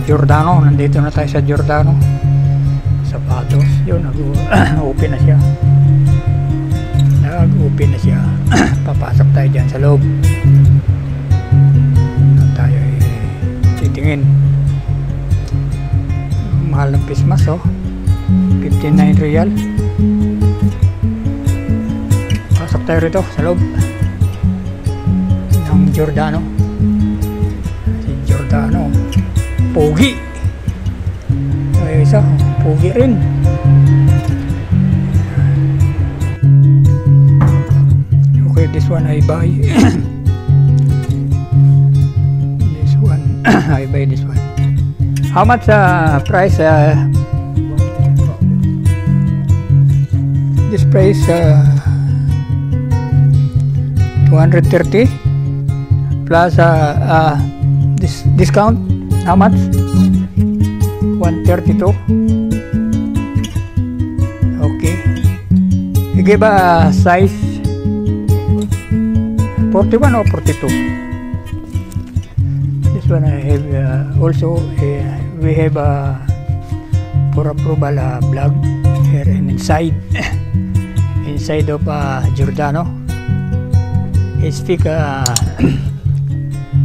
Giordano. Nandito na tayo sa Giordano. Sapatos. Yun, nag-open na siya. Nag-open na siya. Papasok tayo dyan sa loob. Tayo titingin. Mahal ng pismas, oh. 59 real. Pasok tayo rito sa loob ng Giordano. Si Giordano pogi. Ay, isa pogi rin. Okay, this one I buy. This one I buy this one. How much price? This price 230 plus this discount. How much? 132. Okay. You give a size 41 or 42. This one I have also. We have for approval blog here and inside of Giordano. He speak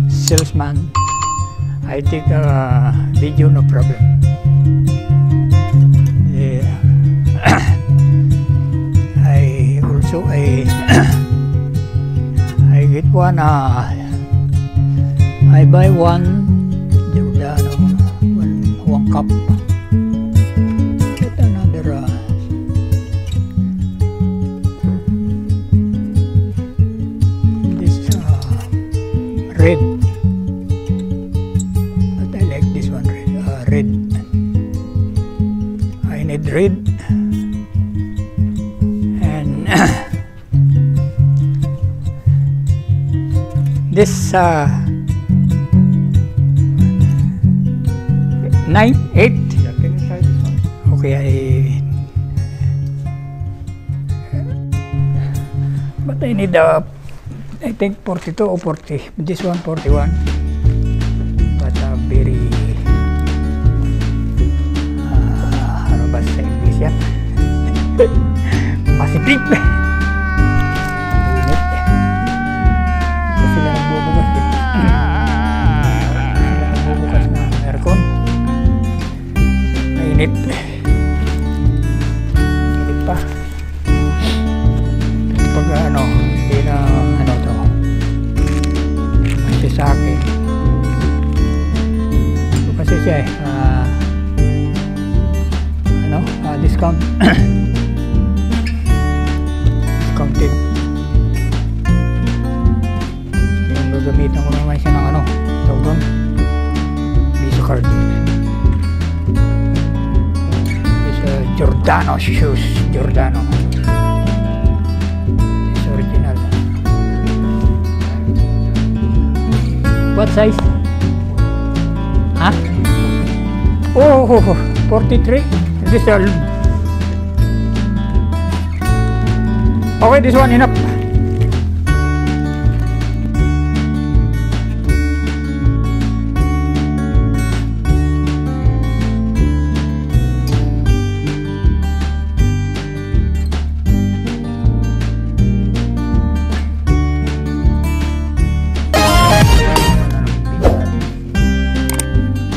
salesman. I take a video, no problem. Yeah. I also I get one. I buy one Giordano, one cup. Get another. This red. But I like this one red. Red. I need red. And this 9, 8. Okay, but I need I think 42 or 40. This one 41. But very ano ba sa English yan? Masipig. Kasi sila nagbubukas din. Sila nagbubukas ng aircon. Mainit. Mainit pa. Pag hindi na to. Kasi sa akin. So, kasi siya discount. Discounted. Yung gagamitan ko naman siya ng tawag doon. Visa card. Giordano shoes. Giordano. It's original. What size? Huh? Oh, 43. This okay, this one enough.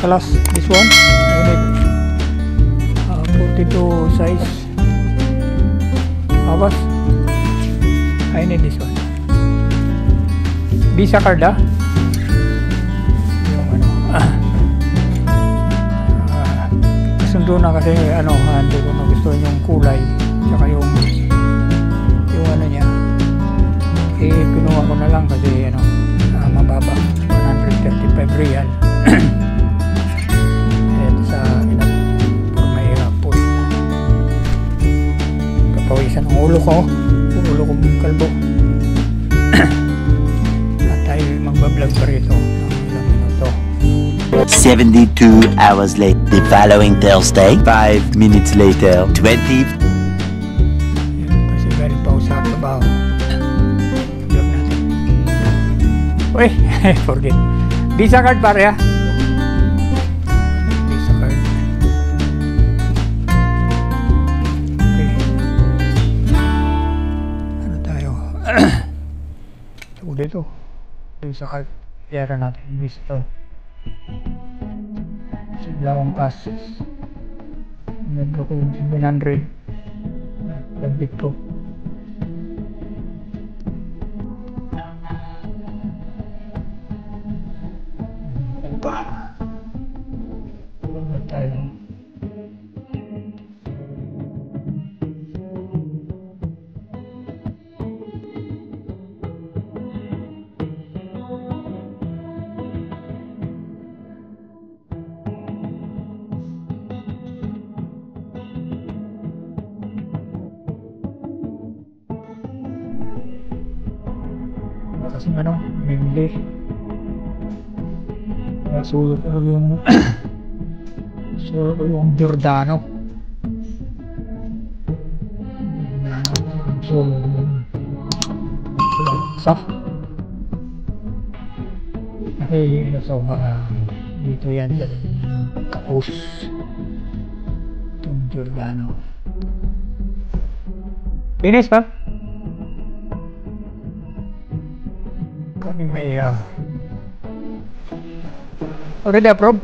Plus this one I need 42 size. Awas I need this one. Visa card yung sundo na kasi hindi ko nagustuhan yung kulay tsaka yung niya kinuha ko na lang kasi mababa 135 real. Pawisan ang ulo ko kalbo. At tayo magbablog pa rito ilang minuto. 72 hours later. The following Thursday, 5 minutes later, 20. Kasi galing pa ako sa trabaho. Vlog natin. Uy, forget. Visa card pare dito. Sa kaya natin visto. Siglawang Pass. Medyo ko 700. Labit ko. Tayo. Kasi ano, hindi. So, yung Giordano. So, sa dito yan tapos itong Giordano. Finish pa? Kami may already approved.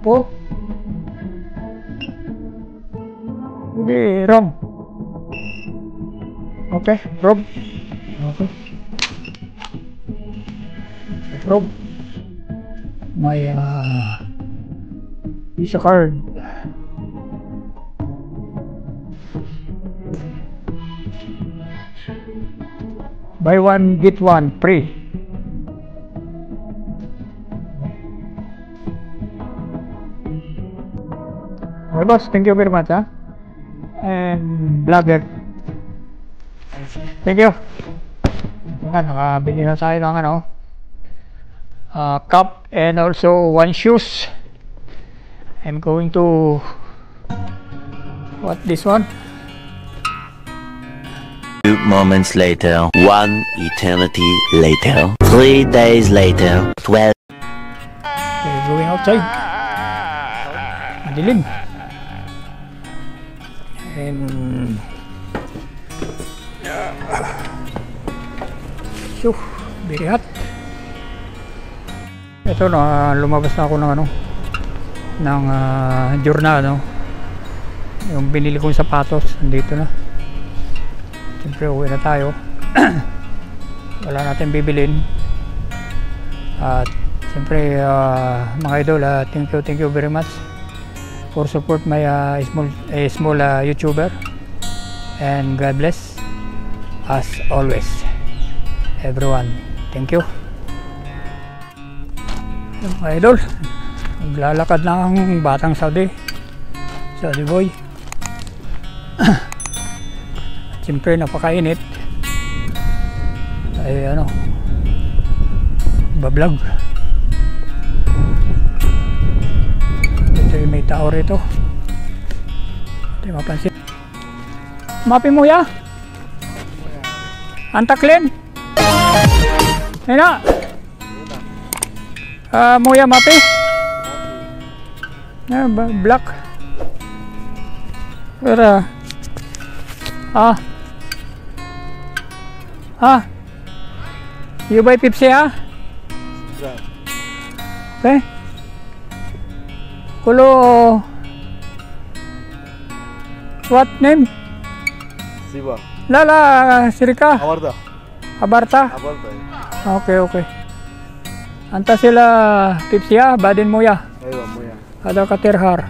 Oh, hindi wrong. Okay, wrong. Okay. Wrong. May Visa card. Buy one get one free. Okay boss, thank you very much and vlogger. Thank you. Nakabili na tayo ng ano, cup and also one shoes. I'm going to what this one? 2 moments later. 1 eternity later. 3 days later. 12. Okay, going outside. Madilim. And very hot. Ito na, lumabas na ako ng ano, ng Giordano. Yung binili kong sapatos nandito na. Siyempre uwi na tayo. Wala natin bibilin. At siyempre mga idol, thank you very much for support my small YouTuber, and God bless as always everyone. Thank you. Mga idol, naglalakad na ang batang Saudi boy. Siyempre napakainit ay ano, bablog. Ito yung may tao rito. Ito yung mapansin. Mapi mo ya Antaklin Nena Muya mapi black pero you buy Pepsi okay kulo what name Siva lala Sirika Abarta okay anta sila Pepsi badin mo ya aywa moya ada katerhar